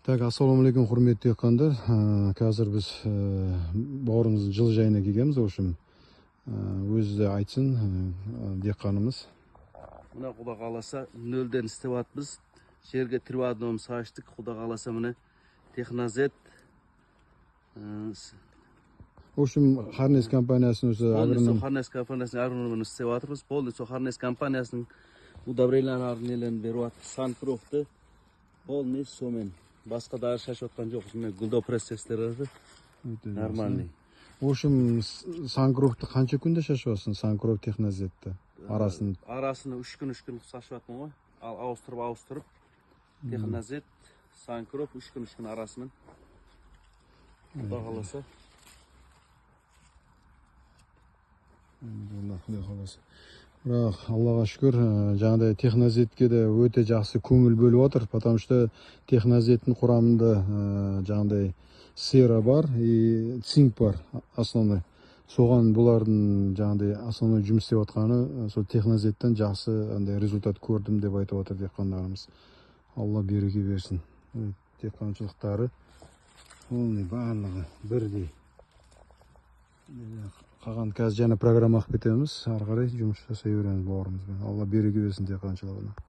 Так, ассаламу алейкум, құрметті дехқандар. Қазір біз бауырымыздың жылыжайына келгенбіз. В общем, өзі де айтсын дехқанымыз. Мына Құда қаласа нөлден істеп атпыз. Жерге тривадномыз аштық. Құда қаласа міне Технозет. В общем, Харнес компаниясының өзі агроном. Харнес компаниясының агрономын істеп атырмыз. Полностью Харнес компаниясының удобренияларын беріп атыр. Санкровты полностью сомен. Басқа да шашып отқан жоқпыз. Міне гүлдау процесстері нормальный. В общем, Санкровты қанша күнде шашып атсың? Санкров Технозетті арасында. Арасында 3 күн шашып атмын ғой. Ал ауыстырып Технозет, Санкров 3 күн арасымен. Құда қаласа. Бірақ Аллаға шүкір, жаңағыдай Технозетке де өте жақсы көңіл бөліп отыр, потому что Технозеттің құрамында жаңағыдай сера бар и цинк бар основной. Соған бұлардың жаңағыдай основной жұмыс істеп отқаны, сол Технозеттен жақсы андай результат көрдім деп айтып отыр дехқандарымыз. Алла береке берсін. Дехқаншылықтары барлығы бірдей. Қалған қазір жаңа программа ақып кетеміз, ары қарай жұмыс жасай береміз бауырымызбен. Алла береке берсін дехқаншылығына.